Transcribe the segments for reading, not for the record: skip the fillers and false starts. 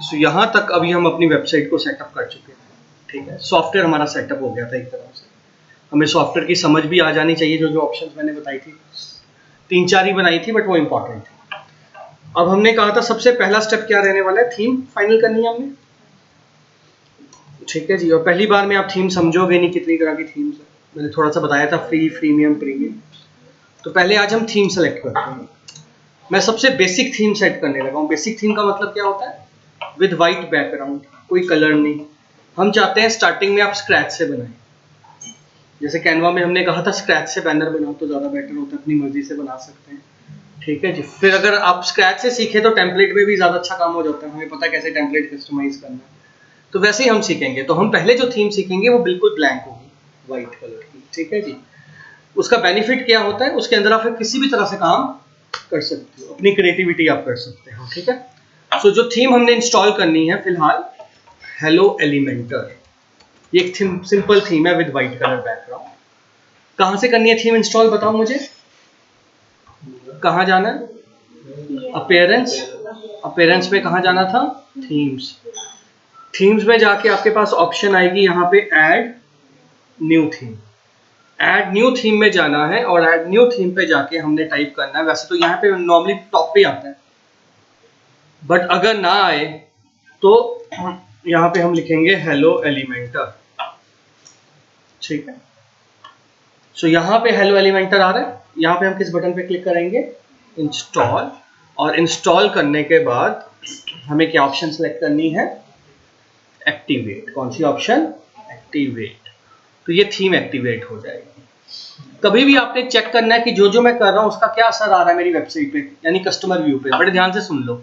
सो यहाँ तक अभी हम अपनी वेबसाइट को सेटअप कर चुके हैं, ठीक है। सॉफ्टवेयर हमारा सेटअप हो गया था एक तरह से। हमें सॉफ्टवेयर की समझ भी आ जानी चाहिए, जो जो ऑप्शंस मैंने बताई थी, 3-4 ही बनाई थी बट वो इंपॉर्टेंट थी। अब हमने कहा था सबसे पहला स्टेप क्या रहने वाला है, थीम फाइनल करनी है हमने, ठीक है जी। और पहली बार में आप थीम समझोगे नहीं कितनी तरह की थीम्स है, मैंने थोड़ा सा बताया था, फ्री, प्रीमियम, प्रीमियम। तो पहले आज हम थीम सेलेक्ट करते हैं। मैं सबसे बेसिक थीम सेट करने लगा हूँ। बेसिक थीम का मतलब क्या होता है, विद वाइट बैकग्राउंड, कोई कलर नहीं। हम चाहते हैं स्टार्टिंग में आप स्क्रैच से बनाएं, जैसे कैनवा में हमने कहा था स्क्रैच से बैनर बनाओ तो ज़्यादा बेटर होता है, अपनी मर्जी से बना सकते हैं, ठीक है जी। फिर अगर आप स्क्रैच से सीखे तो टेम्पलेट में भी ज़्यादा अच्छा काम हो जाता है, हमें पता है कैसे टेम्पलेट कस्टमाइज करना है। तो वैसे ही हम सीखेंगे। तो हम पहले जो थीम सीखेंगे वो बिल्कुल ब्लैंक होगी, वाइट कलर की, ठीक है जी। उसका बेनिफिट क्या होता है, उसके अंदर आप किसी भी तरह से काम कर सकते हो, अपनी क्रिएटिविटी आप कर सकते हो, ठीक है। सो जो थीम हमने इंस्टॉल करनी है फिलहाल, हेलो एलिमेंटर, ये एक सिंपल थीम है विद वाइट कलर बैकग्राउंड। कहाँ से करनी है थीम इंस्टॉल, बताओ मुझे, कहाँ जाना है, अपीयरेंस, अपीयरेंस में कहाँ जाना था, थीम्स, थीम्स में जाके आपके पास ऑप्शन आएगी यहाँ पे add new theme. Add new theme में जाना है और ऐड न्यू थीम पे जाके हमने टाइप करना है। वैसे तो यहाँ पे नॉर्मली टॉप पे आता है, बट अगर ना आए तो यहाँ पे हम लिखेंगे हेलो एलिमेंटर, ठीक है। सो यहाँ पे हेलो एलिमेंटर आ रहा है। यहाँ पे हम किस बटन पे क्लिक करेंगे, इंस्टॉल। और इंस्टॉल करने के बाद हमें क्या ऑप्शन सेलेक्ट करनी है, एक्टिवेट। कौन सी ऑप्शन, एक्टिवेट। तो ये थीम एक्टिवेट हो जाएगी। कभी भी आपने चेक करना है कि जो जो मैं कर रहा हूँ उसका क्या असर आ रहा है मेरी वेबसाइट पे, यानी कस्टमर व्यू पे। बड़े ध्यान से सुन लो,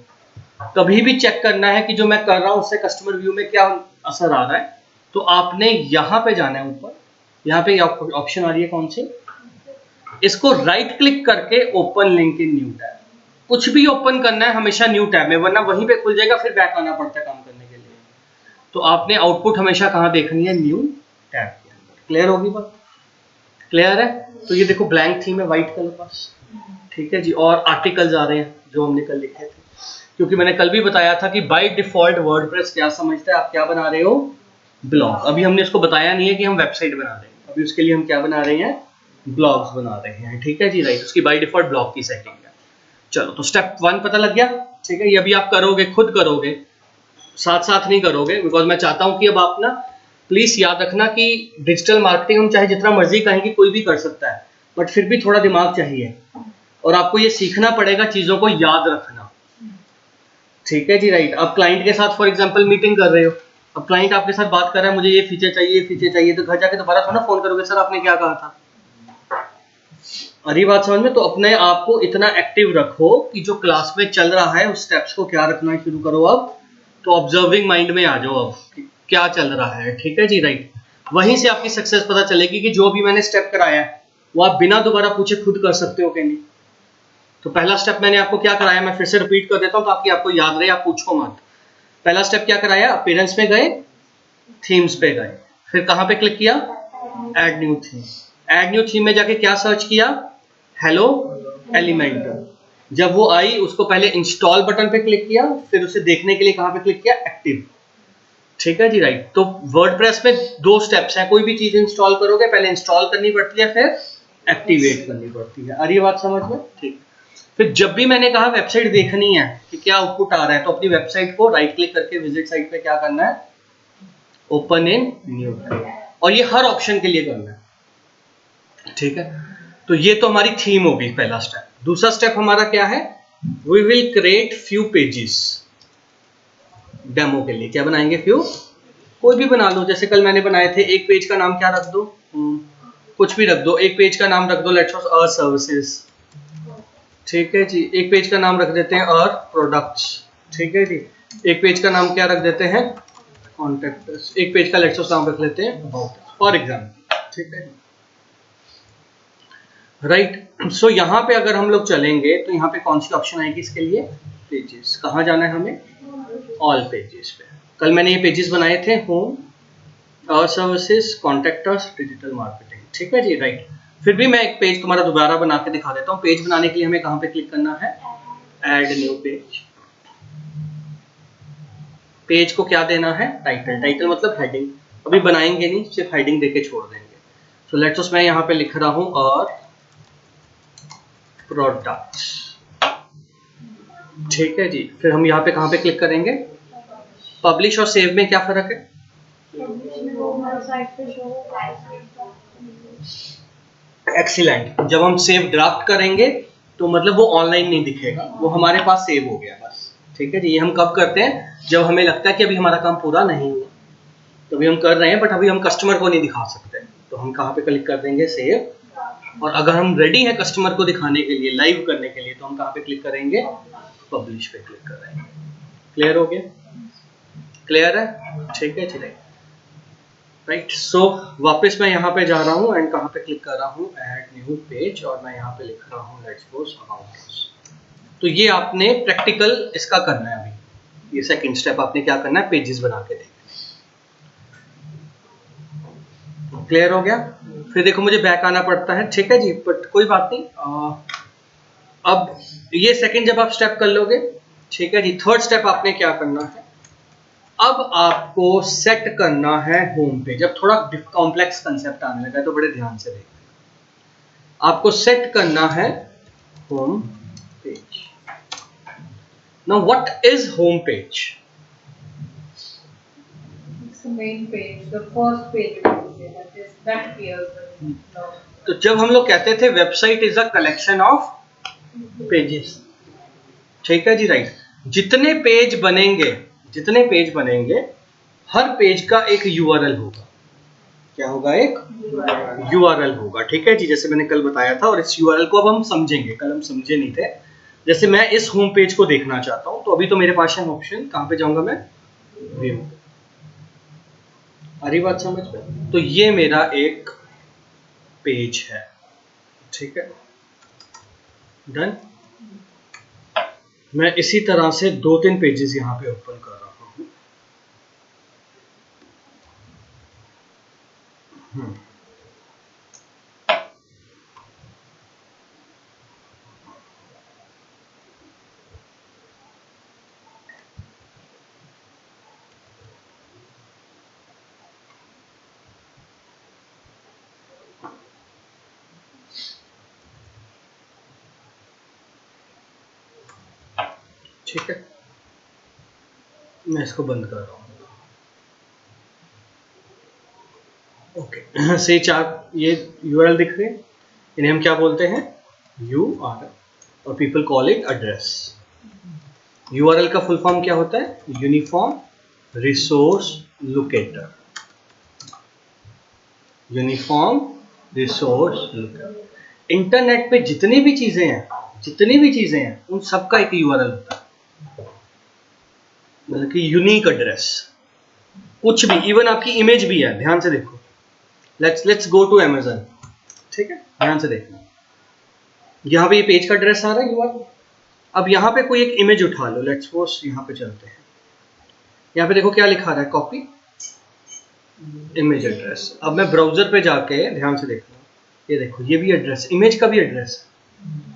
कभी भी चेक करना है कि जो मैं कर रहा हूँ उससे कस्टमर व्यू में क्या असर आ रहा है। तो आपने यहाँ पे जाना है ऊपर, यहाँ पे ऑप्शन आ रही है कौन सी, इसको राइट क्लिक करके open link in new tab. कुछ भी ओपन करना है हमेशा न्यू टैब में, वरना वहीं पे खुल जाएगा, फिर बैक आना पड़ता है काम करने के लिए। तो आपने आउटपुट हमेशा कहाँ देखनी है, न्यू टैब के अंदर। क्लियर होगी बात, क्लियर है। तो ये देखो ब्लैंक थीम है, व्हाइट कलर पास, ठीक है जी। और आर्टिकल्स आ रहे हैं जो हमने कल लिखे थे, क्योंकि मैंने कल भी बताया था कि बाय डिफॉल्ट वर्डप्रेस क्या समझता है, आप क्या बना रहे हो, ब्लॉग। अभी हमने इसको बताया नहीं है कि हम वेबसाइट बना रहे हैं, अभी उसके लिए हम क्या बना रहे हैं, ब्लॉग्स बना रहे हैं, ठीक है जी, राइट। उसकी बाय डिफॉल्ट ब्लॉग की सेटिंग है। चलो, तो स्टेप 1 पता लग गया, ठीक है। ये अभी आप करोगे, खुद करोगे, साथ साथ नहीं करोगे, बिकॉज मैं चाहता हूं कि अब आप ना प्लीज याद रखना कि डिजिटल मार्केटिंग हम चाहे जितना मर्जी कहें कि कोई भी कर सकता है, बट फिर भी थोड़ा दिमाग चाहिए और आपको ये सीखना पड़ेगा चीजों को याद रखना, ठीक है जी, राइट। अब क्लाइंट के साथ फॉर एग्जांपल मीटिंग कर रहे हो, अब क्लाइंट आपके साथ बात कर रहा है, मुझे ये फीचर चाहिए, ये फीचर चाहिए, तो घर जाके दोबारा थोड़ा फोन करोगे, सर आपने क्या कहा था। अरे बात समझ में। तो अपने आप को इतना एक्टिव रखो कि जो क्लास में चल रहा है उस स्टेप्स को क्या रखना शुरू करो अब, तो ऑब्जर्विंग माइंड में आ जाओ अब कि क्या चल रहा है, ठीक है जी, राइट। वहीं से आपकी सक्सेस पता चलेगी कि जो भी मैंने स्टेप कराया है वो आप बिना दोबारा पूछे खुद कर सकते हो कि नहीं। तो पहला स्टेप मैंने आपको क्या कराया, मैं फिर से रिपीट कर देता हूँ ताकि आपको याद रहे, आप पूछो मत। पहला स्टेप क्या कराया, अपीयरेंस में गए, थीम्स पे गए, फिर कहाँ पे क्लिक किया, add new theme. Add new theme में जाके क्या सर्च किया, हेलो एलिमेंटर। जब वो आई उसको पहले इंस्टॉल बटन पे क्लिक किया, फिर उसे देखने के लिए कहाँ पे क्लिक किया, एक्टिव, ठीक है जी, राइट। तो वर्डप्रेस में 2 स्टेप्स हैं, कोई भी चीज इंस्टॉल करोगे पहले इंस्टॉल करनी पड़ती है, फिर एक्टिवेट करनी पड़ती है। आ रही है बात समझ में, ठीक। फिर जब भी मैंने कहा वेबसाइट देखनी है कि क्या आउटपुट आ रहा है, तो अपनी वेबसाइट को राइट क्लिक करके विजिट साइट पे क्या करना है, ओपन इन न्यू टैब। और ये हर ऑप्शन के लिए करना है, ठीक है। तो ये तो हमारी थीम होगी, पहला स्टेप। दूसरा स्टेप हमारा क्या है, we will create few pages. Demo के लिए क्या बनाएंगे, फ्यू, कोई भी बना लो, जैसे कल मैंने बनाए थे। एक पेज का नाम क्या रख दो, कुछ भी रख दो। एक पेज का नाम रख दो लेट्स सपोज अर्थ सर्विसेज, ठीक है जी। एक पेज का नाम रख देते हैं अर्थ प्रोडक्ट्स, ठीक है जी। एक पेज का नाम क्या रख देते हैं, कॉन्टेक्ट। एक पेज का लेट्स सपोज नाम रख लेते हैं अबाउट फॉर एग्जाम्पल, ठीक है, राइट। सो यहाँ पे अगर हम लोग चलेंगे तो यहाँ पे कौन सी ऑप्शन आएगी इसके लिए, पेजेस। कहाँ जाना है हमें, ऑल पेजेस पे। कल मैंने ये पेजेस बनाए थे, होम, और सर्विसेज, कॉन्टेक्टर्स, डिजिटल मार्केटिंग, ठीक है जी, राइट। फिर भी मैं एक पेज तुम्हारा दोबारा बना के दिखा देता हूँ। पेज बनाने के लिए हमें कहाँ पे क्लिक करना है, ऐड न्यू पेज, पेज को क्या देना है, टाइटल। टाइटल मतलब हेडिंग, अभी बनाएंगे नहीं, सिर्फ हेडिंग देके छोड़ देंगे। सो लेट्स मैं यहाँ पे लिख रहा हूँ और प्रोडक्ट्स, ठीक है जी। फिर हम यहाँ पे कहाँ पे क्लिक करेंगे, पब्लिश और सेव में क्या फर्क है? एक्सीलेंट। जब हम सेव ड्राफ्ट करेंगे तो मतलब वो ऑनलाइन नहीं दिखेगा, वो हमारे पास सेव हो गया बस, ठीक है जी। ये हम कब करते हैं, जब हमें लगता है कि अभी हमारा काम पूरा नहीं हुआ, तो अभी हम कर रहे हैं बट अभी हम कस्टमर को नहीं दिखा सकते, तो हम कहाँ पे क्लिक कर देंगे, सेव। और अगर हम रेडी हैं कस्टमर को दिखाने के लिए, लाइव करने के लिए, तो हम कहाँ पे क्लिक करेंगे, पब्लिश पे क्लिक करेंगे। क्लियर हो गया? क्लियर है? ठीक है जी, राइट। सो वापस मैं यहाँ पे जा रहा हूँ एंड कहाँ पे क्लिक कर रहा हूँ, ऐड न्यू पेज, और मैं यहाँ पे लिख रहा हूँ लेट्स सपोज अबाउट अस। तो ये आपने प्रैक्टिकल इसका करना है अभी, ये सेकंड स्टेप आपने क्या करना है, पेजेस बना के देखना। क्लियर हो गया? फिर देखो मुझे बैक आना पड़ता है, ठीक है जी, बट कोई बात नहीं। अब ये सेकंड जब आप स्टेप कर लोगे, ठीक है जी, थर्ड स्टेप आपने क्या करना है, अब आपको सेट करना है होम पेज। अब थोड़ा कॉम्प्लेक्स कंसेप्ट आने लगा है तो बड़े ध्यान से देखना। आपको सेट करना है home page. Now what is home page? The main page, the first page you can say that appears when log. तो जब हम लोग कहते थे website is a collection of pages, ठीक है जी, राइट। जितने पेज बनेंगे, जितने पेज बनेंगे, हर पेज का एक यूआरएल होगा। क्या होगा? एक यूआरएल होगा, ठीक है जी, जैसे मैंने कल बताया था। और इस यूआरएल को अब हम समझेंगे, कल हम समझे नहीं थे। जैसे मैं इस होम पेज को देखना चाहता हूं, तो अभी तो मेरे पास है ऑप्शन, कहां पे जाऊंगा मैं, व्यू। आ रही बात समझ में? तो ये मेरा एक पेज है, ठीक है, डन। मैं इसी तरह से 2-3 पेजेस यहां पे ओपन कर रहा हूं। ठीक है, मैं इसको बंद कर रहा हूँ। ओके, से चार ये यूआरएल दिख रहे हैं, इन्हें हम क्या बोलते हैं, यूआरएल, और people call it address. URL का फुल फॉर्म क्या होता है, uniform resource locator. Uniform resource locator. Internet पे जितनी भी चीजें हैं, जितनी भी चीजें हैं, उन सबका एक यूआरएल होता है, मतलब कि यूनिक एड्रेस। कुछ भी, इवन आपकी इमेज भी है, ध्यान से देखो। लेट्स गो टू अमेज़न, ठीक है, ध्यान से देखना। यहाँ पे ये पेज का एड्रेस आ रहा है यूआरएल। अब यहाँ पे कोई एक इमेज उठा लो, लेट्स सपोज यहाँ पे चलते हैं। यहाँ पे देखो क्या लिखा रहा है, कॉपी इमेज एड्रेस। अब मैं ब्राउजर पे जाके ध्यान से देखना, ये देखो ये भी एड्रेस, इमेज का भी एड्रेस है।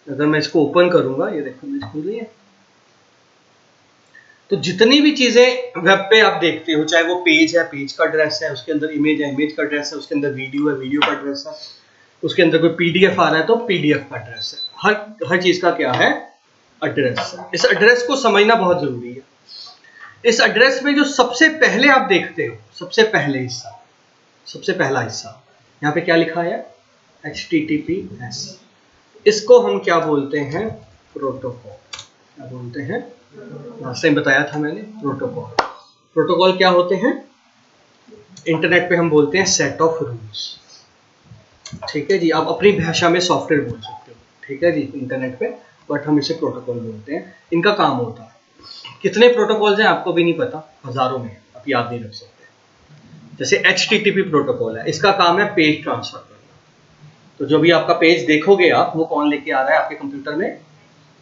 अगर मैं इसको ओपन करूंगा, ये देखो इमेज खुल रही है। तो जितनी भी चीजें वेब पे आप देखते हो, चाहे वो पेज है, पेज का एड्रेस है, उसके अंदर इमेज है, इमेज का एड्रेस है, उसके अंदर वीडियो है, वीडियो का एड्रेस है, उसके अंदर कोई पीडीएफ आ रहा है तो पीडीएफ का एड्रेस है। हर चीज का क्या है, एड्रेस है। इस एड्रेस को समझना बहुत जरूरी है। इस एड्रेस में जो सबसे पहले आप देखते हो, सबसे पहले हिस्सा, सबसे पहला हिस्सा, यहाँ पे क्या लिखा है, HTTPS। इसको हम क्या बोलते हैं, प्रोटोकॉल। क्या बोलते हैं, लास्ट टाइम बताया था मैंने, प्रोटोकॉल। प्रोटोकॉल क्या होते हैं, इंटरनेट पे हम बोलते हैं सेट ऑफ रूल्स, ठीक है जी। आप अपनी भाषा में सॉफ्टवेयर बोल सकते हो, ठीक है जी, इंटरनेट पे, बट हम इसे प्रोटोकॉल बोलते हैं। इनका काम होता है, कितने प्रोटोकॉल्स हैं आपको भी नहीं पता, हजारों में, आप याद नहीं रख सकते। जैसे HTTP प्रोटोकॉल है, इसका काम है पेज ट्रांसफर करना। तो जो भी आपका पेज देखोगे आप, वो कौन लेके आ रहा है आपके कंप्यूटर में,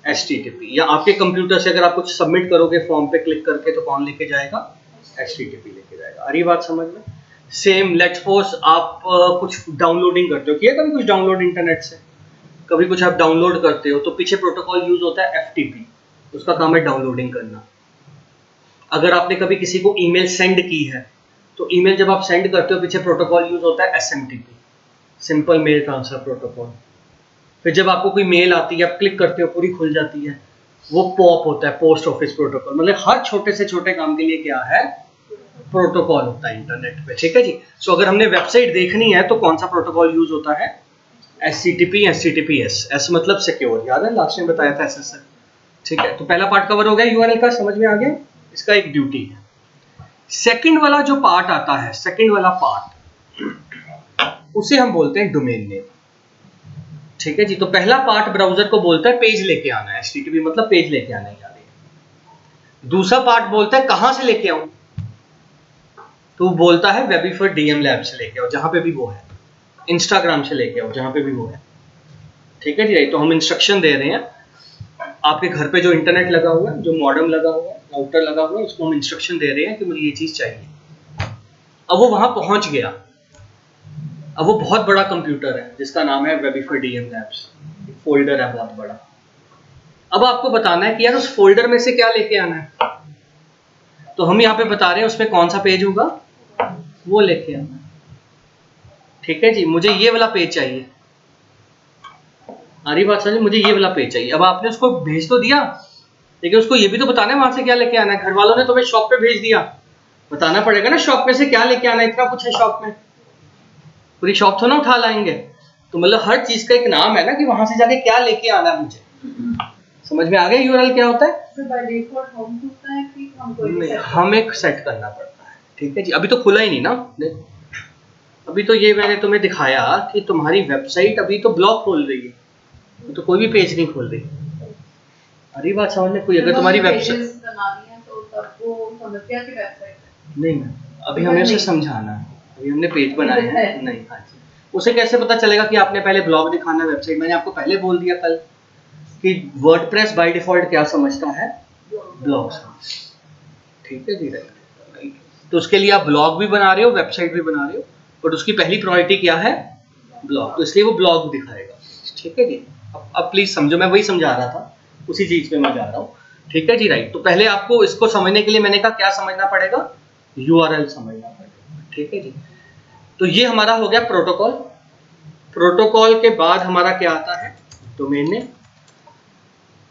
HTTP। या आपके कंप्यूटर से अगर आप कुछ सबमिट करोगे फॉर्म पे क्लिक करके, तो कौन लेके जाएगा, HTTP लेके जाएगा। आ रही बात समझ में? सेम लेट्स सपोज आप कुछ डाउनलोडिंग करते हो, किया कभी कुछ डाउनलोड इंटरनेट से, कभी कुछ आप डाउनलोड करते हो, तो पीछे प्रोटोकॉल यूज होता है FTP, उसका काम है डाउनलोडिंग करना। अगर आपने कभी किसी को ईमेल सेंड की है तो ईमेल जब आप सेंड करते हो पीछे प्रोटोकॉल यूज होता है SMTP, simple mail transfer protocol. फिर जब आपको कोई मेल आती है आप क्लिक करते हो पूरी खुल जाती है, वो पॉप होता है पोस्ट ऑफिस प्रोटोकॉल। मतलब हर छोटे से छोटे काम के लिए क्या है, प्रोटोकॉल होता है इंटरनेट पे, ठीक है जी। सो अगर हमने वेबसाइट देखनी है तो कौन सा प्रोटोकॉल यूज होता है, SCTP HTTPS। S मतलब सिक्योर, याद है लास्ट में बताया था SSL, ठीक है। तो पहला पार्ट कवर हो गया URL का, समझ में आ गया, इसका एक ड्यूटी है। सेकंड वाला जो पार्ट आता है, सेकंड वाला पार्ट उसे हम बोलते हैं डोमेन नेम, ठीक है जी। तो पहला पार्ट ब्राउजर को बोलता है पेज लेके आना है, HTTP मतलब पेज लेके आना है। दूसरा पार्ट बोलता है कहां से लेके आऊं, तो बोलता है वेबिफर DM लैब से लेके आओ, जहां पे भी वो है, इंस्टाग्राम से लेके आओ, जहां पे भी वो है, ठीक है जी। तो हम इंस्ट्रक्शन दे रहे हैं, आपके घर पे जो इंटरनेट लगा हुआ है, जो मॉडेम लगा हुआ है, राउटर लगा हुआ है, उसको हम इंस्ट्रक्शन दे रहे हैं कि मुझे ये चीज चाहिए। अब वो वहां पहुंच गया, अब वो बहुत बड़ा कंप्यूटर है जिसका नाम है वेबिफर DM लैब्स, फोल्डर है बहुत बड़ा। अब आपको बताना है कि यार उस फोल्डर में से क्या लेके आना है, तो हम यहाँ पे बता रहे हैं उसमें कौन सा पेज होगा वो लेके आना, ठीक है जी। मुझे ये वाला पेज चाहिए, आ रही बात समझ, मुझे ये वाला पेज चाहिए। अब आपने उसको भेज तो दिया, लेकिन उसको ये भी तो बताना है वहां से क्या लेके आना है। घर वालों ने तुम्हें शॉप पे भेज दिया, बताना पड़ेगा ना शॉप में से क्या लेके आना है, इतना कुछ है शॉप में, पूरी शॉप तो ना उठा लाएंगे। तो मतलब हर चीज का एक नाम है ना कि वहां से जाके क्या लेके आना है मुझे, समझ में आ गया URL क्या होता है। नहीं, हमें सेट करना पड़ता है, ठीक है जी। अभी तो खुला ही नहीं ना, अभी तो ये मैंने तुम्हें दिखाया कि तुम्हारी वेबसाइट अभी तो ब्लॉक खोल रही है, तो कोई भी पेज नहीं खोल रही। अरे बात समझ में, कोई अगर तुम्हारी वेबसाइट नहीं, अभी हमें उसे समझाना है, अभी हमने पेज बनाया है नहीं, हाँ जी। उसे कैसे पता चलेगा कि आपने पहले ब्लॉग दिखाना है वेबसाइट, मैंने आपको पहले बोल दिया कल कि वर्डप्रेस बाय डिफॉल्ट क्या समझता है, ब्लॉग, ठीक है जी, राइट। तो उसके लिए आप ब्लॉग भी बना रहे हो, वेबसाइट भी बना रहे हो, बट उसकी पहली प्रायोरिटी क्या है, ब्लॉग, तो इसलिए वो ब्लॉग दिखाएगा, ठीक है जी। अब प्लीज समझो, मैं वही समझा रहा था, उसी चीज पे मैं जा रहा हूँ, ठीक है जी, राइट। तो पहले आपको इसको समझने के लिए मैंने कहा क्या समझना पड़ेगा, URL समझना पड़ेगा, ठीक है जी। तो ये हमारा हो गया प्रोटोकॉल। प्रोटोकॉल के बाद हमारा क्या आता है, डोमेन नेम।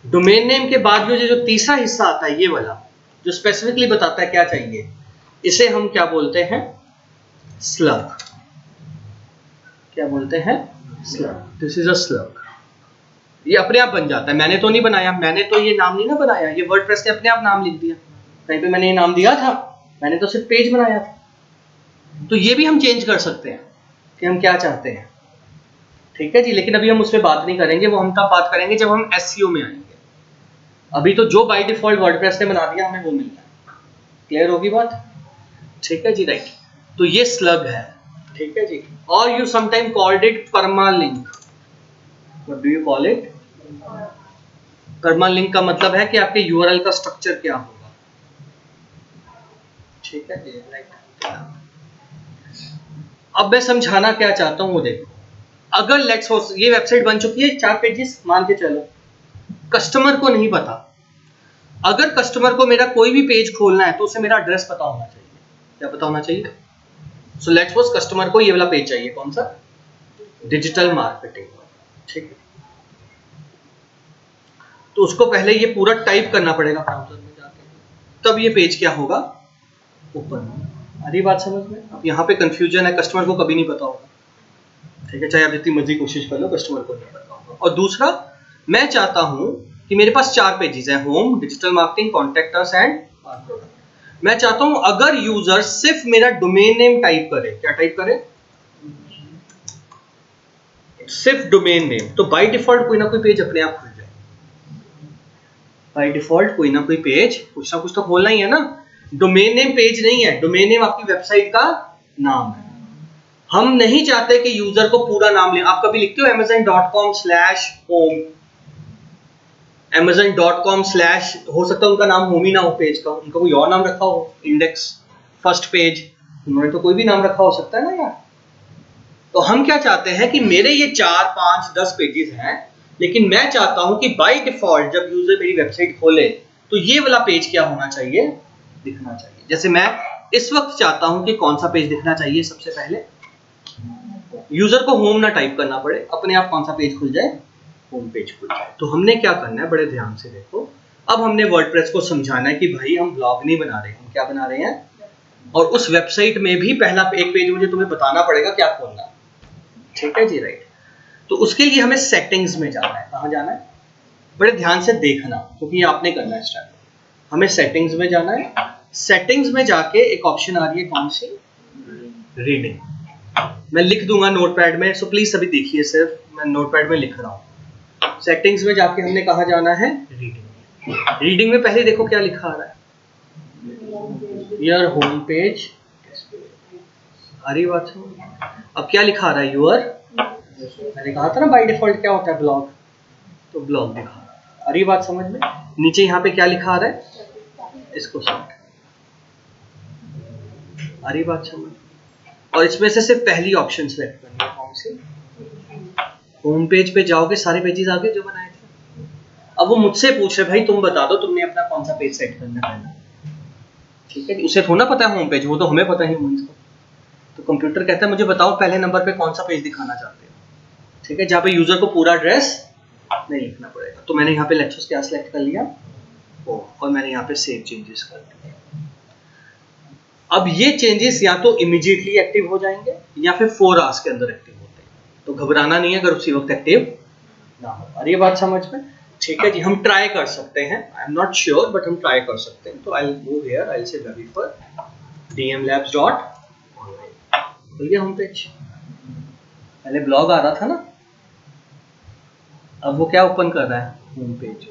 डोमेन नेम के बाद में जो तीसरा हिस्सा आता है, ये वाला जो स्पेसिफिकली बताता है क्या चाहिए, इसे हम क्या बोलते हैं, स्लग। क्या बोलते हैं, slug. This is a slug. ये अपने आप बन जाता है, मैंने तो नहीं बनाया, मैंने तो ये नाम नहीं ना बनाया, ये वर्डप्रेस ने अपने आप नाम लिख दिया, कहीं पे मैंने ये नाम दिया था, मैंने तो सिर्फ पेज बनाया था। तो ये भी हम चेंज कर सकते हैं कि हम क्या चाहते हैं, ठीक है जी। लेकिन अभी हम उस पर बात नहीं करेंगे, वो हम तब बात करेंगे जब हम SEO में आएंगे। अभी तो जो बाय डिफॉल्ट वर्डप्रेस ने बना दिया हमें वो मिल जाए, क्लियर होगी बात, ठीक है जी, राइट। तो ये स्लग है, ठीक है जी। और you sometime called it permalink. What do you call it, permalink का मतलब है कि आपके URL का स्ट्रक्चर क्या होगा, ठीक है जी, राइट। अब मैं समझाना क्या चाहता हूं वो देखो। अगर लेट्स सपोज ये वेबसाइट बन चुकी है 4 पेजेस मान के चलो, कस्टमर को नहीं पता, अगर कस्टमर को मेरा कोई भी पेज खोलना है तो उसे मेरा एड्रेस पता होना चाहिए, क्या पता होना चाहिए। सो लेट्स सपोज कस्टमर को ये वाला पेज चाहिए, कौन सा, डिजिटल मार्केटिंग, ठीक है। तो उसको पहले ये पूरा टाइप करना पड़ेगा ब्राउज़र में जाके, तब ये पेज क्या होगा, ओपन। अरे बात समझ में, अब यहाँ पे कंफ्यूजन है, कस्टमर को कभी नहीं पता होगा, ठीक है, चाहे आप जितनी मर्जी कोशिश कर लो कस्टमर को नहीं पता होगा। और दूसरा, मैं चाहता हूं कि मेरे पास 4 पेजेस हैं, home, digital marketing, contact us and product. मैं चाहता हूं अगर यूजर सिर्फ मेरा डोमेन नेम टाइप करे, क्या टाइप करे, सिर्फ डोमेन नेम, तो बाय डिफॉल्ट कोई ना कोई पेज अपने आप खुल जाए, बाय डिफॉल्ट कोई ना कोई पेज, कुछ ना कुछ तो खोलना ही है ना। डोमेन नेम पेज नहीं है, डोमेन नेम आपकी वेबसाइट का नाम है। हम नहीं चाहते कि यूजर को पूरा नाम ले, आप कभी लिखते हो amazon.com/home, amazon.com/ हो सकता है उनका नाम होम ही ना हो पेज का, उनका कोई और नाम रखा हो, इंडेक्स, फर्स्ट पेज, उन्होंने तो कोई भी नाम रखा हो सकता है ना यार। तो हम क्या चाहते हैं कि मेरे ये 4, 5, 10 पेजेस हैं, लेकिन मैं चाहता हूं कि बाय डिफॉल्ट जब यूजर मेरी वेबसाइट खोले तो ये वाला पेज क्या होना चाहिए, दिखना चाहिए। जैसे मैं इस वक्त चाहता हूं कि कौन सा पेज दिखना चाहिए, सबसे पहले यूजर को होम ना टाइप करना पड़े, अपने आप कौन सा पेज खुल जाए, होम पेज खुल जाए। तो हमने क्या करना है, बड़े ध्यान से देखो, अब हमने वर्डप्रेस को समझाना है कि भाई हम ब्लॉग नहीं बना रहे, हम क्या बना रहे हैं, और उस वेबसाइट में भी पहला एक पेज मुझे तुम्हें बताना पड़ेगा क्या खोलना है, ठीक है जी, राइट। तो उसके लिए हमें सेटिंग्स में जाना है। कहाँ जाना है, बड़े ध्यान से देखना, क्योंकि ये आपने करना है स्टार्ट। हमें सेटिंग्स में जाना है। सेटिंग्स में जाके एक ऑप्शन आ रही है, कौन सी, रीडिंग। मैं लिख दूंगा नोटपैड में, सो प्लीज सभी देखिए, सिर्फ मैं नोटपैड में लिख रहा हूँ। सेटिंग्स में जाके हमने कहा जाना है, रीडिंग। रीडिंग में पहले देखो क्या लिखा आ रहा है, योर होम पेज, आ रही बात समझ। अब क्या लिखा आ रहा है, यूर, मैंने कहा था ना बाय डिफॉल्ट क्या होता है, ब्लॉग, तो ब्लॉग दिखा रहा है। आ रही बात समझ में। नीचे यहाँ पे क्या लिखा आ रहा है, इसको सेट, आ रही बात समझ। और इसमें से सिर्फ पहली ऑप्शन सेलेक्ट करनी है, कौन सी, होम पेज पे जाओगे, सारे पेजेस आगे जो बनाए थे। अब वो मुझसे पूछ रहे भाई तुम बता दो तुमने अपना कौन सा पेज सेट करना है, ठीक है, उसे थोड़ा पता है होम पेज, वो तो हमें पता है ह्यूमंस को। तो कंप्यूटर कहता है मुझे बताओ पहले नंबर पे कौन सा पेज दिखाना चाहते हो, ठीक है, जहाँ पे यूजर को पूरा एड्रेस नहीं लिखना पड़ेगा। तो मैंने यहाँ पे लेक्चर्स क्या सिलेक्ट कर लिया, और मैंने यहाँ पे सेव चेंजेस कर दिए। अब ये चेंजेस या तो इमीडिएटली एक्टिव हो जाएंगे या फिर 4 आवर्स के अंदर एक्टिव होते हैं, तो घबराना नहीं है अगर उसी वक्त एक्टिव ना हो। और ये बात समझ में, ठीक है जी। हम ट्राई कर सकते हैं, I am not sure but हम ट्राई कर सकते हैं। तो I will move here, I will से verify dmlabs.online, तो ये होम पेज, पहले ब्लॉग आ रहा था ना, अब वो क्या ओपन कर रहा है, होम पेज।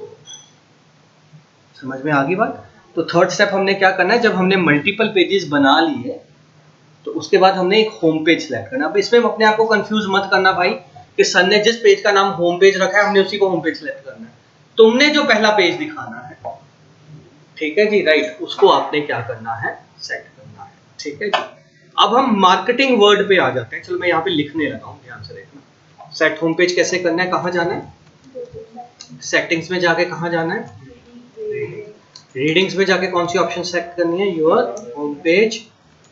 समझ में आ गई बात। तो थर्ड स्टेप हमने क्या करना है, जब हमने मल्टीपल पेजेस बना लिए तो उसके बाद हमने एक होम पेज सेलेक्ट करना। अब इसमें अपने आप को कंफ्यूज मत करना भाई कि सर ने जिस पेज का नाम होम पेज रखा है हमने उसी को होम पेज सेलेक्ट करना है। तुमने जो पहला पेज दिखाना है, ठीक है जी, राइट, उसको आपने क्या करना है, सेट करना है, ठीक है जी। अब हम मार्केटिंग वर्ड पे आ जाते हैं। चलो मैं यहाँ पे लिखने लगा हूँ, ध्यान से देखना। सेट होम पेज कैसे करना है, कहाँ जाना है, सेटिंग्स में जाके कहाँ जाना है, रीडिंग्स में जाके कौन सी ऑप्शन सेलेक्ट करनी है, योर होम पेज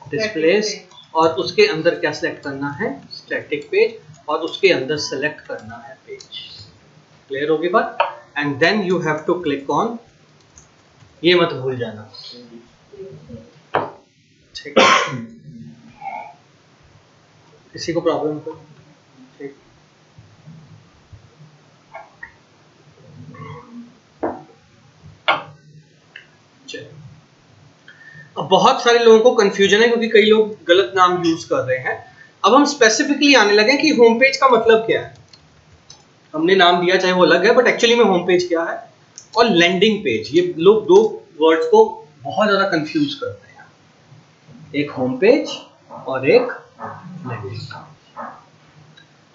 डिस्प्लेस, और उसके अंदर क्या सेलेक्ट करना है, स्टैटिक पेज, और उसके अंदर सेलेक्ट करना है पेज। क्लियर होगी बात। And then you have to click on, ये मत भूल जाना, ठीक है। किसी को प्रॉब्लम तो, ठीक, चलिए। अब बहुत सारे लोगों को कंफ्यूजन है क्योंकि कई लोग गलत नाम यूज कर रहे हैं। अब हम स्पेसिफिकली आने लगे कि होम पेज का मतलब क्या है। हमने नाम दिया चाहे वो अलग है, बट एक्चुअली में होम पेज क्या है, और लैंडिंग पेज, ये लोग दो वर्ड्स को बहुत ज्यादा कंफ्यूज करते हैं, एक होम पेज और एक लैंडिंग पेज।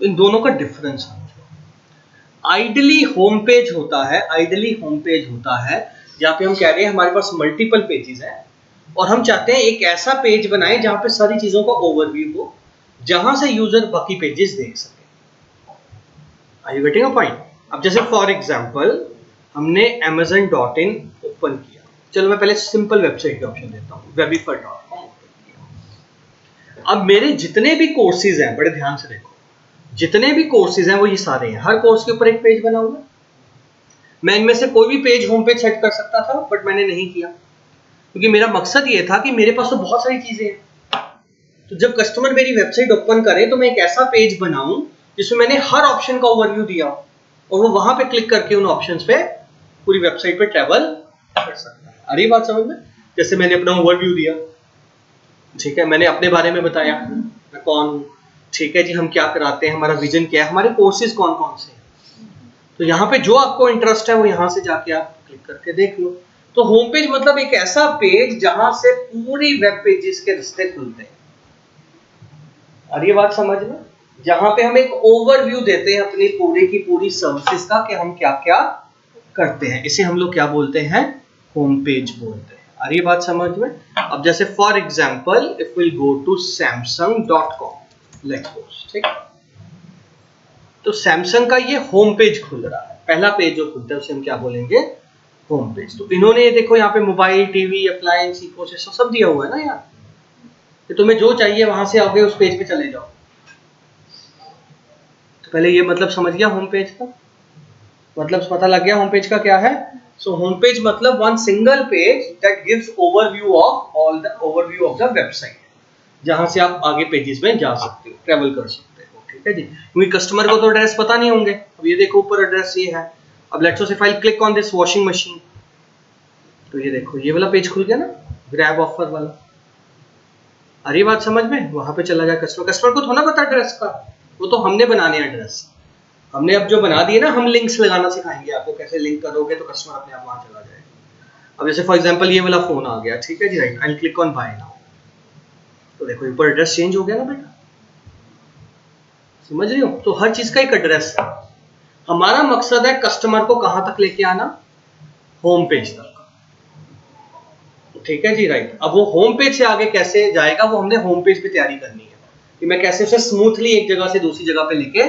तो इन दोनों का डिफरेंस समझो। आइडली होम पेज होता है, आइडली होम पेज होता है जहाँ पे हम कह रहे हैं हमारे पास मल्टीपल पेजेस हैं और हम चाहते हैं एक ऐसा पेज बनाएं जहां पे सारी चीजों का ओवरव्यू हो, जहां से यूजर बाकी पेजेस देख सके। Are you getting a point. अब जैसे फॉर एग्जांपल हमने amazon.in ओपन किया, चलो मैं पहले सिंपल वेबसाइट का ऑप्शन देता हूँ, webify.com ओपन किया। अब मेरे जितने भी कोर्सेज हैं, बड़े ध्यान से देखो, जितने भी कोर्सेज हैं वो ये सारे हैं, हर कोर्स के ऊपर एक पेज बना हुआ है। मैं इनमें से कोई भी पेज होम पेज सेट कर सकता था बट मैंने नहीं किया, क्योंकि मेरा मकसद ये था कि मेरे पास तो बहुत सारी चीजें हैं। तो जब कस्टमर मेरी वेबसाइट ओपन करे तो मैं एक ऐसा पेज बनाऊं जिसमें मैंने हर ऑप्शन का ओवरव्यू दिया और वो वहां पे क्लिक करके उन ऑप्शंस पे पूरी वेबसाइट पे ट्रैवल कर सकता है। आ रही बात समझ में। जैसे मैंने अपना ओवरव्यू दिया, ठीक है, मैंने अपने बारे में बताया, मैं कौन हूँ, ठीक है जी, हम क्या कराते हैं, हमारा विजन क्या है, हमारे कोर्सेज कौन कौन से हैं। तो यहाँ पे जो आपको इंटरेस्ट है वो यहाँ से जाके आप क्लिक करके देख लो। तो होम पेज मतलब एक ऐसा पेज जहां से पूरी वेब पेजेस के रिश्ते खुलते हैं। और ये बात समझ में, जहां पे हम एक ओवरव्यू देते हैं अपनी पूरी की पूरी सर्विसेज का कि हम क्या क्या करते हैं, इसे हम लोग क्या बोलते हैं, होम पेज बोलते हैं। और ये बात समझ में। अब जैसे for example if will go to samsung.com, let's suppose, ठीक, तो सैमसंग का ये होम पेज खुल रहा है, पहला पेज जो खुलता है उसे हम क्या बोलेंगे, होम पेज। तो इन्होंने ये देखो यहाँ पे मोबाइल, टीवी, अप्लायंस, इकोसिस्टम सब दिया हुआ है ना यार, कि तुम्हें जो चाहिए वहां से आओगे उस पेज पे चले जाओ। तो पहले ये मतलब समझ गया होम पेज का मतलब, पता लग गया होम पेज का क्या है। सो होम पेज मतलब one single page that gives overview of all the overview of the website, जहां से आप आगे पेजेस में जा सकते हो, ट्रेवल कर सकते हो। ठीक है जी, क्योंकि कस्टमर को तो एड्रेस पता नहीं होंगे। अब ये देखो ऊपर एड्रेस ये है। अब let's suppose if I click on this washing machine, तो ये देखो ये वाला पेज खुल गया ना, ग्रैब ऑफर वाला। अरे बात समझ में, वहां पे चला गया कस्टमर। कस्टमर को थोड़ा पता एड्रेस का, वो तो हमने बनाने एड्रेस। हमने अब जो बना दिए ना, हम लिंक्स लगाना सिखाएंगे आपको, कैसे लिंक करोगे तो कस्टमर अपने आप वहां चला जाएगा। अब जैसे फॉर एग्जांपल ये वाला फोन आ गया, ठीक है जी, right, I click on buy now, तो देखो ऊपर एड्रेस चेंज हो गया ना बेटा, समझ रही हो। तो हर चीज का एक एड्रेस है। हमारा मकसद है कस्टमर को कहां तक लेके आना, होम पेज तक। ठीक है जी, राइट। अब वो होम पेज से आगे कैसे जाएगा, वो हमने होम पेज पे तैयारी करनी है कि मैं कैसे उसे स्मूथली एक जगह से दूसरी जगह पे लेके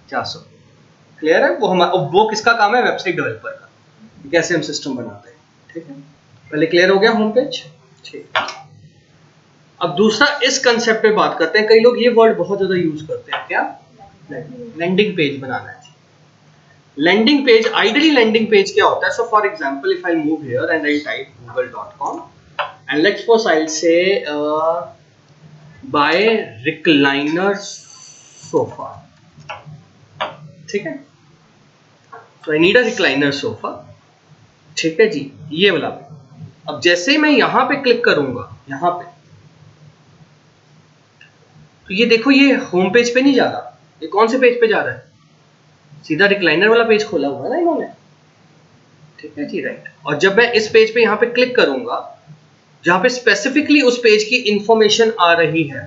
जा सकूं। क्लियर है। वो किसका काम है, वेबसाइट डेवलपर का, कैसे हम सिस्टम बनाते हैं। ठीक है, पहले क्लियर हो गया होम पेज। ठीक है, अब दूसरा इस कंसेप्ट पे बात करते हैं। कई लोग ये वर्ड बहुत ज्यादा यूज करते हैं, क्या, लैंडिंग पेज बनाना है। Landing page, ideally landing page क्या होता है। So for example if I move here and I type google.com and let's suppose I say buy recliner sofa. ठीक है, तो I need a recliner sofa. ठीक है जी, ये वाला। अब जैसे मैं यहां पे क्लिक करूंगा, यहां पे, तो ये देखो ये होम पेज पे नहीं जा रहा, ये कौन से पेज पे जा रहा है, सीधा रिक्लाइनर वाला पेज खोला हुआ है ना इन्होंने। ठीक है जी, राइट। और जब मैं इस पेज पे यहां पे क्लिक करूंगा, जहां पे स्पेसिफिकली उस पेज की इंफॉर्मेशन आ रही है,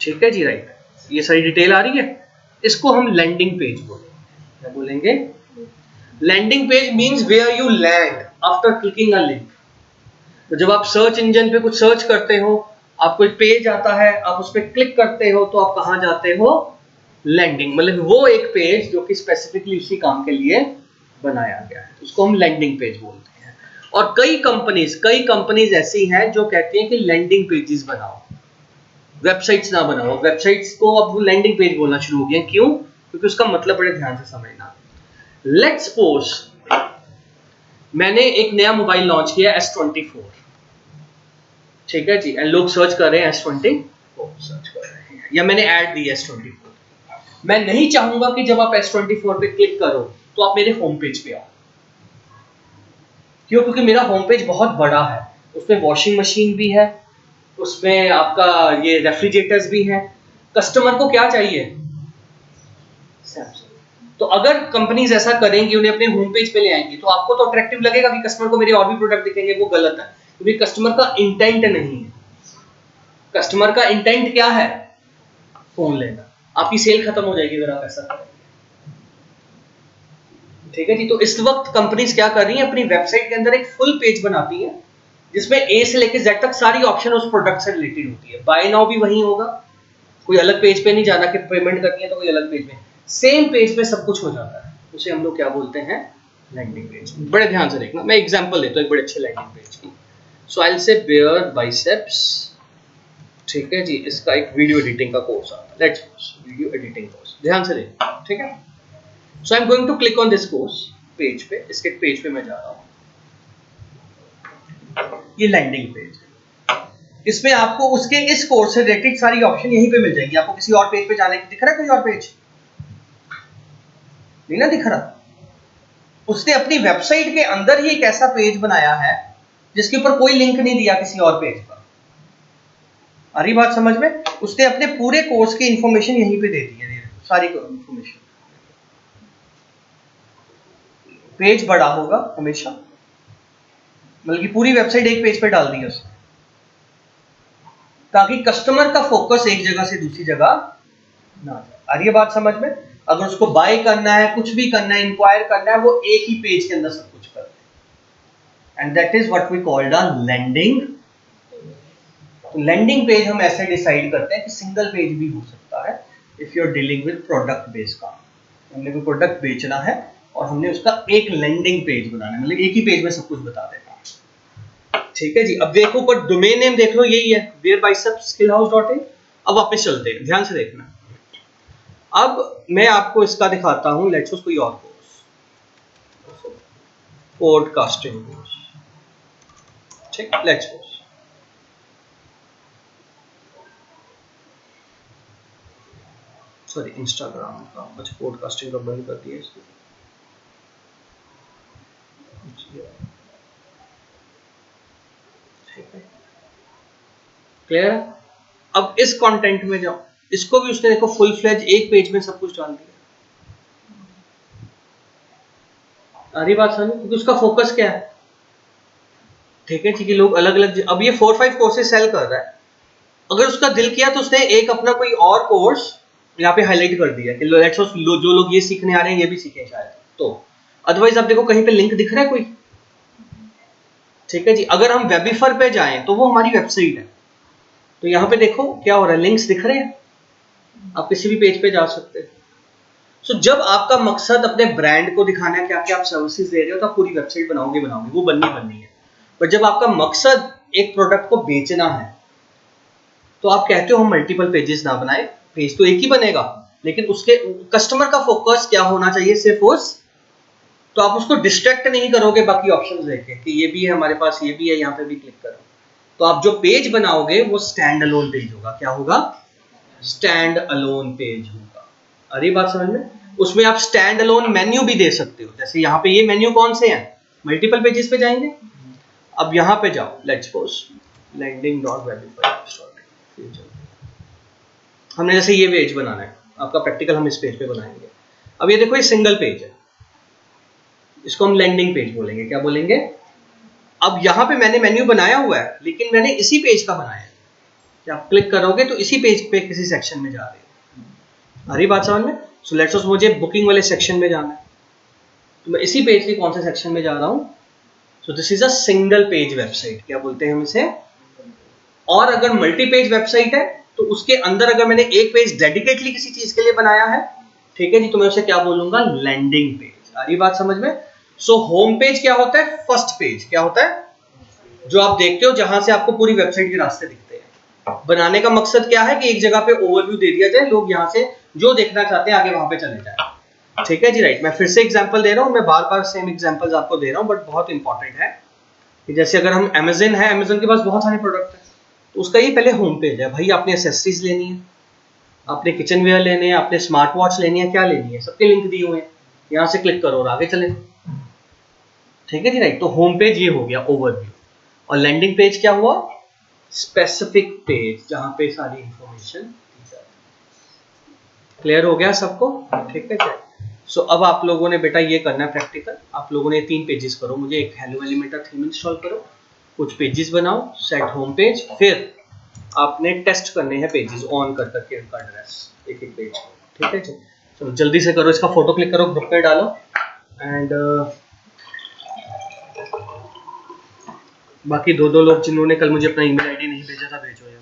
ठीक है जी, राइट, ये सारी डिटेल आ रही है, इसको हम लैंडिंग पेज बोलेंगे। क्या बोलेंगे, landing page means where you land after clicking a link. तो जब आप सर्च इंजन पे कुछ सर्च करते हो, आपको एक पेज आता है, आप उस पर क्लिक करते हो, तो आप कहां जाते हो, लैंडिंग, मतलब वो एक पेज जो कि स्पेसिफिकली उसी काम के लिए बनाया गया है, उसको हम लैंडिंग पेज बोलते हैं। और कई कंपनीज ऐसी हैं जो कहती हैं कि लैंडिंग पेजेस बनाओ, वेबसाइट्स ना बनाओ। वेबसाइट्स को अब वो लैंडिंग पेज बोलना शुरू हो गया। क्यों, क्योंकि उसका मतलब बड़े ध्यान से समझना। लेट्स सपोज मैंने एक नया मोबाइल लॉन्च किया S24, ठीक है जी, एंड लोग सर्च कर रहे हैं S24 सर्च कर रहे हैं, या मैंने ऐड दी S24। मैं नहीं चाहूंगा कि जब आप S24 पे क्लिक करो तो आप मेरे होम पेज पे आओ। क्यों, क्योंकि मेरा होम पेज बहुत बड़ा है, उसमें वॉशिंग मशीन भी है, उसमें आपका ये रेफ्रिजरेटर्स भी हैं। कस्टमर को क्या चाहिए, सैमसंग। तो अगर कंपनीज ऐसा करेंगी, उन्हें अपने होम पेज पे ले आएंगी, तो आपको तो अट्रैक्टिव लगेगा कि कस्टमर को मेरे और भी प्रोडक्ट दिखेंगे। वो गलत है, क्योंकि कस्टमर का इंटेंट नहीं है। कस्टमर का इंटेंट क्या है, फोन लेना। आपकी सेल खत्म हो जाएगी अगर आप ऐसा करेंगे। ठीक है जी, तो इस वक्त कंपनीज क्या कर रही हैं, अपनी वेबसाइट के अंदर एक फुल पेज बनाती हैं, जिसमें ए से लेकर जेड तक सारी ऑप्शन उस प्रोडक्ट से रिलेटेड होती है। बाय नाउ भी वही होगा, कोई अलग पेज पे नहीं जाना कि पेमेंट करनी है तो कोई अलग पेज में, सेम पेज पे सब कुछ हो जाता है। उसे हम लोग क्या बोलते हैं, लैंडिंग पेज। बड़े ध्यान से देखना, मैं एग्जांपल देता हूं एक बड़े अच्छे लैंडिंग पेज की। So I will say bare biceps. ठीक है जी, इसका एक वीडियो एडिटिंग का कोर्स आता है, लेट्स वीडियो एडिटिंग कोर्स, ध्यान से देखना। ठीक है, so I am going to click on this course page पे, इसके पेज पे मैं जा रहा हूं। ये लैंडिंग पेज है, इसमें आपको उसके इस कोर्स से रिलेटेड सारी ऑप्शन यहीं पे मिल जाएंगी। आपको किसी और पेज पे जाने की दिख रहा है, कोई और पेज नहीं ना दिख रहा। उसने अपनी वेबसाइट के अंदर ही एक ऐसा पेज बनाया है जिसके ऊपर कोई लिंक नहीं दिया किसी और पेज पर। आ रही बात समझ में, उसने अपने पूरे कोर्स की इंफॉर्मेशन यहीं पे दे दी है, सारी इंफॉर्मेशन। पेज बड़ा होगा हमेशा, बल्कि पूरी वेबसाइट एक पेज पे डाल दी है उसने, ताकि कस्टमर का फोकस एक जगह से दूसरी जगह ना जाए। आ रही है बात समझ में, अगर उसको बाय करना है, कुछ भी करना है, इंक्वायर करना है, वो एक ही पेज के अंदर सब कुछ कर दे। And that is what we called a landing. तो लैंडिंग पेज हम ऐसे डिसाइड करते हैं कि सिंगल पेज भी हो सकता है if you are dealing with product based काम। हमने कोई प्रोडक्ट बेचना है और हमने उसका एक लैंडिंग पेज बनाना है, मतलब एक ही पेज में सब कुछ बता देना। ठीक है जी। अब देखो ऊपर डोमेन नेम देख लो, यही है wherebicepskillhouse.in। अब वापस चलते हैं, ध्यान से देखना। अब मैं आपको इसका दिखाता हूं, लेट्स सपोज कोई और कोर्स, पॉडकास्टिंग कोर्स, ठीक, लेट्स सपोज सॉरी इंस्टाग्राम का, अच्छा पॉडकास्टिंग का बंद कर दिया इसको। क्लियर? अब इस कंटेंट में जाओ, इसको भी उसने देखो फुल फ्लेज एक पेज में सब कुछ डाल दिया। आ रही बात समझ? क्योंकि उसका फोकस क्या है, ठीक है, ठीक है, लोग अलग अलग, अब ये 4-5 कोर्सेज सेल कर रहा है। अगर उसका दिल किया तो उसने एक अपना कोई और कोर्स यहाँ पे हाईलाइट कर दिया कि जो लोग ये सीखने आ रहे हैं ये भी सीखें शायद, तो अदरवाइज आप देखो कहीं पे लिंक दिख रहा है कोई? ठीक है जी। अगर हम वेबिफर पे जाएं तो वो हमारी वेबसाइट है, तो यहाँ पे देखो क्या हो रहा है, लिंक्स दिख रहे हैं, आप किसी भी पेज पे जा सकते हैं। सो जब आपका मकसद अपने ब्रांड को दिखाना है कि आप क्या आप सर्विसेज दे रहे हो, तो आप पूरी वेबसाइट बनाओगे, वो बननी है। पर जब आपका मकसद एक प्रोडक्ट को बेचना है, तो आप कहते हो हम मल्टीपल पेजेस ना बनाए, पेज तो एक ही बनेगा, लेकिन उसके कस्टमर का फोकस क्या होना चाहिए, सिर्फ उस, तो आप उसको डिस्ट्रैक्ट नहीं करोगे बाकी ऑप्शंस देके कि ये भी है हमारे पास, ये भी है, यहाँ पे भी क्लिक करो। तो आप जो पेज बनाओगे वो स्टैंड अलोन पेज होगा। क्या होगा? स्टैंड अलोन पेज होगा। अरे बात समझ में? उसमें आप स्टैंड अलोन मेन्यू भी दे सकते हो, जैसे यहाँ पे ये मेन्यू कौन से हैं, मल्टीपल पेजेस पे जाएंगे। अब यहाँ पे जाओ, लेट्स सपोज landing.webify, हमने जैसे ये पेज बनाना है, आपका प्रैक्टिकल हम इस पेज पे बनाएंगे। अब ये देखो ये सिंगल पेज है, इसको हम लैंडिंग पेज बोलेंगे। क्या बोलेंगे? अब यहाँ पे मैंने मेन्यू बनाया हुआ है, लेकिन मैंने इसी पेज का बनाया है कि आप क्लिक करोगे तो इसी पेज पे किसी सेक्शन में जा रहे हो। हरी बात समझ में? सो लेट्स सपोज मुझे बुकिंग वाले सेक्शन में जाना है, तो मैं इसी पेज के कौन से सेक्शन में जा रहा हूँ। So this is a single page website, क्या बोलते हैं हम इसे। और अगर मल्टी पेज वेबसाइट है तो उसके अंदर अगर मैंने एक पेज डेडिकेटली किसी चीज के लिए बनाया है, ठीक है जी, तो मैं उसे क्या बोलूंगा, लैंडिंग पेज। आ रही बात समझ में? सो होम पेज क्या होता है, फर्स्ट पेज क्या होता है, जो आप देखते हो जहां से आपको पूरी वेबसाइट के रास्ते दिखते हैं। बनाने का मकसद क्या है कि एक जगह पे ओवरव्यू दे दिया जाए, लोग यहां से जो देखना चाहते हैं आगे वहां पे चले जाए। ठीक है जी, राइट। मैं फिर से एग्जांपल दे रहा हूं, मैं बार बार सेम एग्जांपल्स आपको दे रहा हूं, बट बहुत इंपॉर्टेंट है कि जैसे अगर हम अमेज़न है, अमेज़न के पास बहुत सारे प्रोडक्ट है, तो उसका ये पहले होम पेज है। भाई आपने एसेसरीज लेनी है, आपने किचन वेयर लेने हैं, आपने स्मार्ट वॉच लेनी है, क्या लेनी है, सबके लिंक दिए हुए हैं, यहाँ से क्लिक करो और आगे चले। ठीक है जी, राइट। तो होम पेज ये हो गया ओवरव्यू, और लैंडिंग पेज क्या हुआ, स्पेसिफिक पेज, जहां पे सारी इंफॉर्मेशन दी जाती है। क्लियर हो गया सबको? ठीक है जी। सो अब आप लोगों ने बेटा ये करना है प्रैक्टिकल, आप लोगों ने 3 पेजेस करो, मुझे एक हेलो एलिमेंटर थीम इंस्टॉल करो, कुछ पेजेस बनाओ, सेट होम पेज, फिर आपने टेस्ट करने हैं पेजेस ऑन कर करके उनका एड्रेस एक एक पेज को। ठीक है जी, चलो जल्दी से करो, इसका फोटो क्लिक करो, ग्रुप में डालो, एंड बाकी दो लोग जिन्होंने कल मुझे अपना ईमेल आईडी नहीं भेजा था भेजो यार।